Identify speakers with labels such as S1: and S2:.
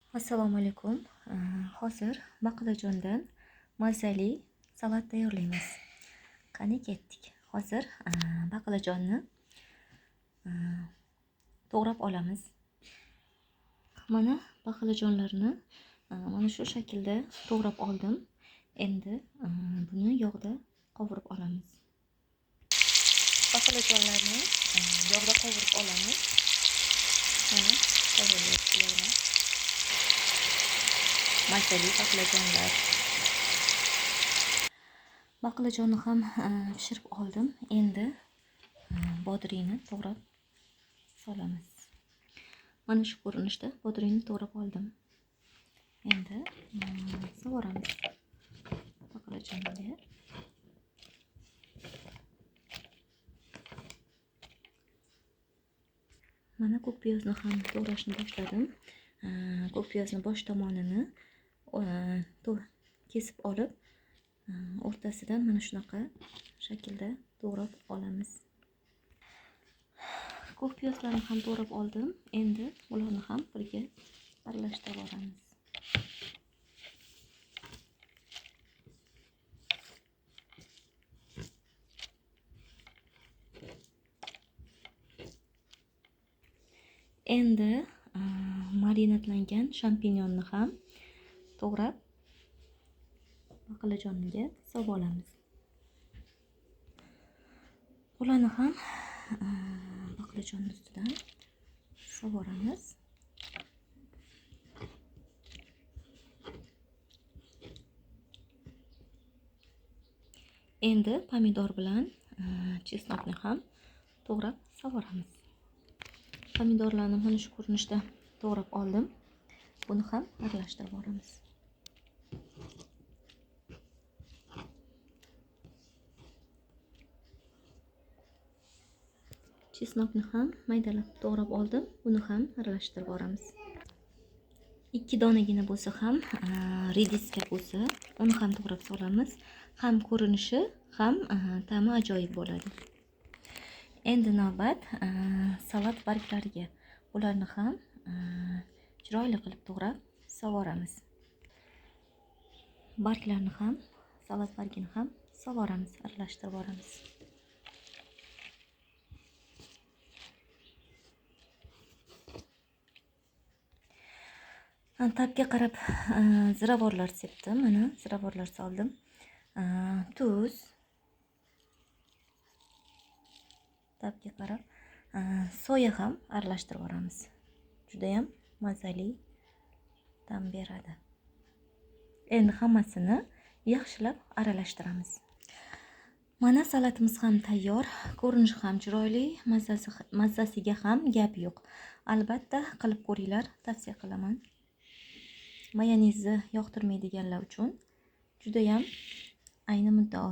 S1: Assalomu alaykum. Hozir baqlajondan mazali salat tayyorlaymiz. Qani ketdik. Hozir baqlajonni to'g'rab olamiz. Mana baqlajonlarni mana shu shaklda to'g'rab oldim. Endi buni yog'da qovurib olamiz. Baqlajonlarni yog'da qovurib olamiz. Mana qovuryapti yog'da. Mazali baqlajonlar. Baqlajonni ham pishirib oldim. Endi bodringni to'g'rab solamiz. Mana shu ko'rinishda bodringni to'g'rab oldim. Endi sovuramiz baqlajonga. Mana ko'k piyozni ham to'g'rashni boshladim. Ko'k piyozni bosh tomonini kesib olib, o'rtasidan mana shunaqa shaklda to'g'rab olamiz. Ko'k piyozlarni ham to'g'rab oldim. Endi ularni ham birga aralashtirib olamiz. Endi marinadlangan shampinyonni ham to'g'rab baqlajonga solib olamiz. Ularni ham baqlajon ustidan sovuramiz. Endi pomidor bilan chesnokni ham to'g'rab sovuramiz. Pomidorlarni mana shu ko'rinishda to'g'rab oldim. Buni ham aralashtirib olamiz. Chesnokni ham maydalab to'g'rab oldim. Buni ham aralashtirib olamiz. 2 donagina bo'lsa ham rediska bo'lsa, uni ham to'g'rab solamiz. Ham ko'rinishi, ham ta'mi ajoyib bo'ladi. Endi navbat salat barglariga. Ularni ham chiroyli qilib to'g'rab sovuramiz. Barglarni ham, salat bargini ham sovuramiz, aralashtirib olamiz. Tabga qarab ziravorlar sepdim. Mana ziravorlar soldim. Tuz, tabga qarab soya ham aralashtirib olamiz. Juda ham mazali ta'm beradi. Endi hammasini yaxshilab aralashtiramiz. Mana salatimiz ham tayyor. Ko'rinishi ham chiroyli, mazzasiga ham gap yo'q. Albatta qilib ko'ringlar, tavsiya qilaman. Mayonezni yoqtirmaydiganlar uchun juda ham ayni muddao.